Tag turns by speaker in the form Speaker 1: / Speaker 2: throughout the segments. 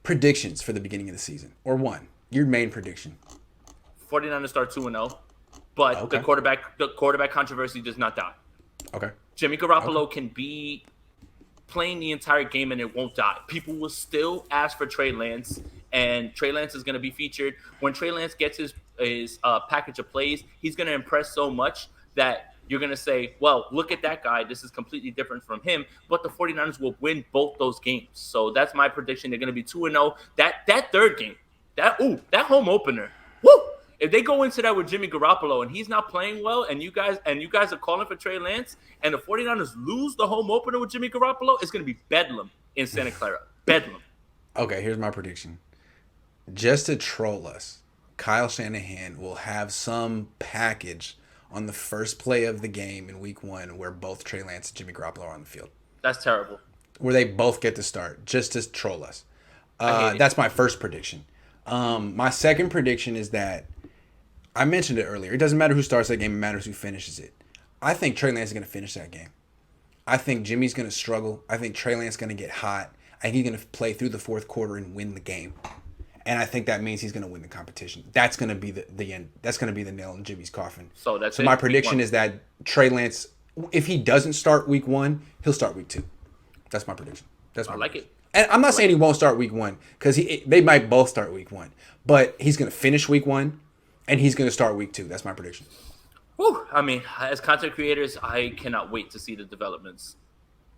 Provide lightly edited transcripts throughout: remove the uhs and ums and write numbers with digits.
Speaker 1: Predictions for the beginning of the season, or one, your main prediction.
Speaker 2: 49ers start 2-0, but
Speaker 1: Okay.
Speaker 2: the quarterback controversy does not die.
Speaker 1: Okay.
Speaker 2: Jimmy
Speaker 1: Okay.
Speaker 2: Garoppolo can be playing the entire game and it won't die. People will still ask for Trey Lance, and Trey Lance is going to be featured. When Trey Lance gets his package of plays, he's going to impress so much that you're going to say, well, look at that guy. This is completely different from him. But the 49ers will win both those games. So that's my prediction. They're going to be 2-0. That third game, that home opener, woo! If they go into that with Jimmy Garoppolo and he's not playing well, and you guys are calling for Trey Lance, and the 49ers lose the home opener with Jimmy Garoppolo, it's going to be bedlam in Santa Clara. Bedlam.
Speaker 1: Okay, here's my prediction. Just to troll us, Kyle Shanahan will have some package on the first play of the game in week 1 where both Trey Lance and Jimmy Garoppolo are on the field.
Speaker 2: That's terrible.
Speaker 1: Where they both get to start, just to troll us.
Speaker 2: I hate it.
Speaker 1: That's my first prediction. My second prediction is that I mentioned it earlier. It doesn't matter who starts that game. It matters who finishes it. I think Trey Lance is going to finish that game. I think Jimmy's going to struggle. I think Trey Lance is going to get hot. I think he's going to play through the fourth quarter and win the game. And I think that means he's going to win the competition. That's going to be the end. That's going to be the nail in Jimmy's coffin.
Speaker 2: So that's
Speaker 1: my prediction is that Trey Lance, if he doesn't start week 1, he'll start week 2. That's my prediction. That's my
Speaker 2: I like
Speaker 1: prediction.
Speaker 2: it.
Speaker 1: And I'm not saying he won't start week 1 because they might both start week 1, but he's going to finish week 1 and he's going to start week 2. That's my prediction.
Speaker 2: Whew. I mean, as content creators, I cannot wait to see the developments.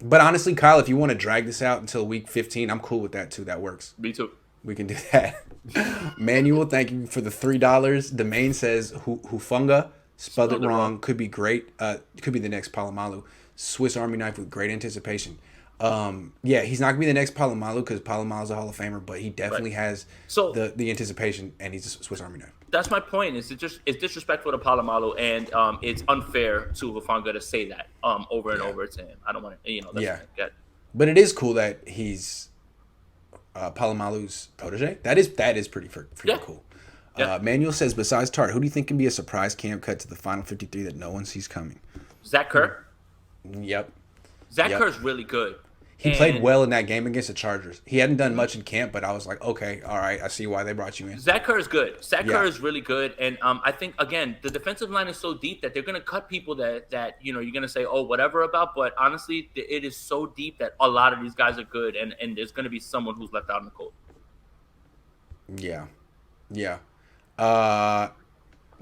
Speaker 1: But honestly, Kyle, if you want to drag this out until week 15, I'm cool with that too. That works.
Speaker 2: Me too.
Speaker 1: We can do that. Manuel, thank you for the $3. Domain says Hufunga, spelled it wrong. Could be great. Could be the next Palomalu. Swiss Army knife with great anticipation. Yeah, he's not gonna be the next Palomalu because Palomalu's a Hall of Famer, but he definitely has the anticipation, and he's a Swiss Army knife.
Speaker 2: That's my point. It's disrespectful to Palomalu, and it's unfair to Hufanga to say that over and over to him. I don't want to, That's
Speaker 1: But it is cool that he's Palomalu's protege. That is pretty cool.
Speaker 2: Yeah.
Speaker 1: Manuel says, besides Tart, who do you think can be a surprise camp cut to the final 53 that no one sees coming?
Speaker 2: Zach Kerr.
Speaker 1: Yep.
Speaker 2: Zach Kerr's really good.
Speaker 1: He played well in that game against the Chargers. He hadn't done much in camp, but I was like, okay, all right, I see why they brought you in.
Speaker 2: Zach Kerr is good. Zach Kerr is really good, and I think again the defensive line is so deep that they're going to cut people that you're going to say whatever about, but honestly it is so deep that a lot of these guys are good, and there's going to be someone who's left out in the cold.
Speaker 1: Yeah.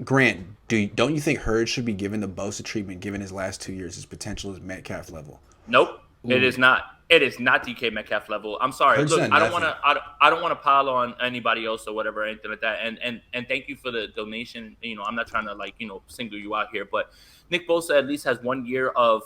Speaker 1: Grant, don't you think Hurd should be given the Bosa treatment given his last 2 years? His potential is Metcalf level.
Speaker 2: Nope, it is not. It is not DK Metcalf level. I'm sorry.
Speaker 1: Hurd's
Speaker 2: Look,
Speaker 1: done
Speaker 2: I don't want to pile on anybody else or whatever, anything like that. And thank you for the donation. I'm not trying to single you out here, but Nick Bosa at least has 1 year of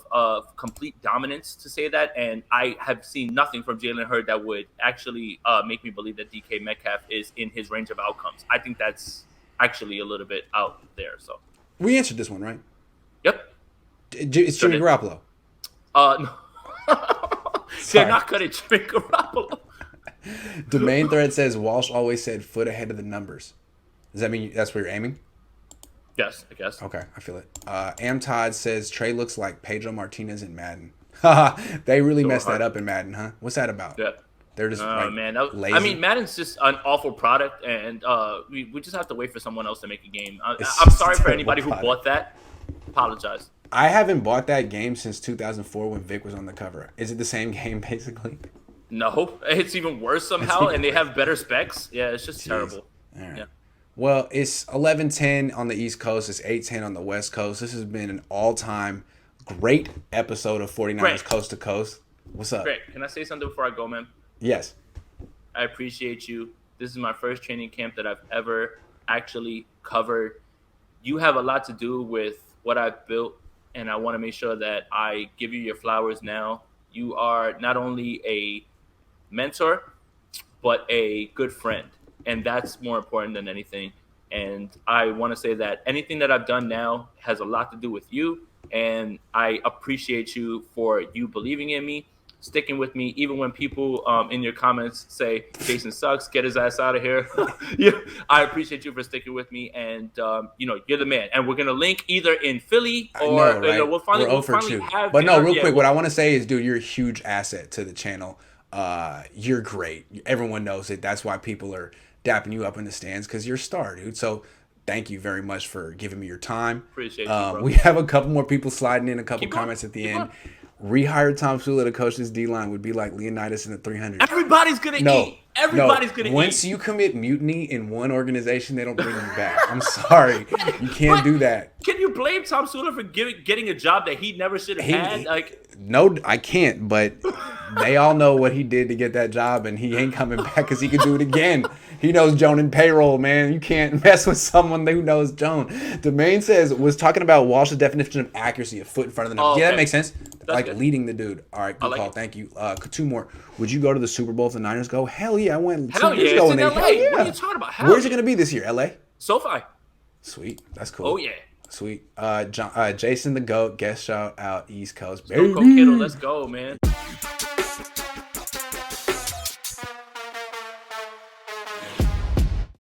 Speaker 2: complete dominance to say that, and I have seen nothing from Jalen Hurd that would actually make me believe that DK Metcalf is in his range of outcomes. I think that's actually a little bit out there. So
Speaker 1: we answered this one, right?
Speaker 2: Yep.
Speaker 1: It's Jimmy Garoppolo.
Speaker 2: No. They're not cutting Jimmy Garoppolo.
Speaker 1: Domain thread says Walsh always said foot ahead of the numbers. Does that mean that's where you're aiming?
Speaker 2: Yes, I guess.
Speaker 1: Okay, I feel it. Todd says Trey looks like Pedro Martinez in Madden. They really messed that up in Madden, huh? What's that about?
Speaker 2: Yeah.
Speaker 1: They're just lazy.
Speaker 2: I mean, Madden's just an awful product, and we just have to wait for someone else to make a game. I'm sorry for anybody who bought that. Apologize.
Speaker 1: I haven't bought that game since 2004 when Vic was on the cover. Is it the same game, basically?
Speaker 2: No, it's even worse somehow, and they have better specs. Yeah, it's just terrible.
Speaker 1: All right.
Speaker 2: Yeah.
Speaker 1: Well, it's 11:10 on the East Coast. It's 8:10 on the West Coast. This has been an all-time great episode of 49ers Coast to Coast. What's up?
Speaker 2: Great. Can I say something before I go, man?
Speaker 1: Yes.
Speaker 2: I appreciate you. This is my first training camp that I've ever actually covered. You have a lot to do with what I've built, and I want to make sure that I give you your flowers now. You are not only a mentor, but a good friend, and that's more important than anything. And I want to say that anything that I've done now has a lot to do with you, and I appreciate you for you believing in me, sticking with me, even when people in your comments say Jason sucks, get his ass out of here. Yeah, I appreciate you for sticking with me, and you're the man. And we're gonna link either in Philly or
Speaker 1: right?
Speaker 2: we'll finally have.
Speaker 1: But no, real quick, what I want to say is, dude, you're a huge asset to the channel. You're great. Everyone knows it. That's why people are dapping you up in the stands because you're a star, dude. So thank you very much for giving me your time.
Speaker 2: Appreciate you, bro.
Speaker 1: We have a couple more people sliding in, a couple
Speaker 2: Keep going.
Speaker 1: comments at the
Speaker 2: Keep
Speaker 1: end.
Speaker 2: going.
Speaker 1: Rehire Tom Sula to coach this D line would be like Leonidas in the 300.
Speaker 2: Everybody's gonna eat. Everybody's gonna eat.
Speaker 1: Once you commit mutiny in one organization, they don't bring you back. I'm sorry, you can't do that.
Speaker 2: Can you blame Tom Sula for getting a job that he never should have had? Like,
Speaker 1: no, I can't. But they all know what he did to get that job, and he ain't coming back because he could do it again. He knows Joan and payroll, man. You can't mess with someone who knows Joan. Domain was talking about Walsh's definition of accuracy, a foot in front of the number.
Speaker 2: Oh,
Speaker 1: yeah,
Speaker 2: okay.
Speaker 1: that makes sense.
Speaker 2: That's
Speaker 1: like
Speaker 2: good.
Speaker 1: leading the dude. All right, good
Speaker 2: like
Speaker 1: call.
Speaker 2: it.
Speaker 1: Thank you. Two more. Would you go to the Super Bowl if the Niners go? Hell yeah, I went.
Speaker 2: Hell
Speaker 1: 2 years
Speaker 2: yeah,
Speaker 1: ago
Speaker 2: it's in
Speaker 1: when
Speaker 2: LA.
Speaker 1: Hell yeah.
Speaker 2: What are you talking about? Hell
Speaker 1: Where's it
Speaker 2: yeah.
Speaker 1: going to be this year? LA?
Speaker 2: SoFi.
Speaker 1: Sweet. That's cool.
Speaker 2: Oh yeah.
Speaker 1: Sweet. Jason the GOAT, guest shout out East Coast.
Speaker 2: Go Kittle. Let's go, man.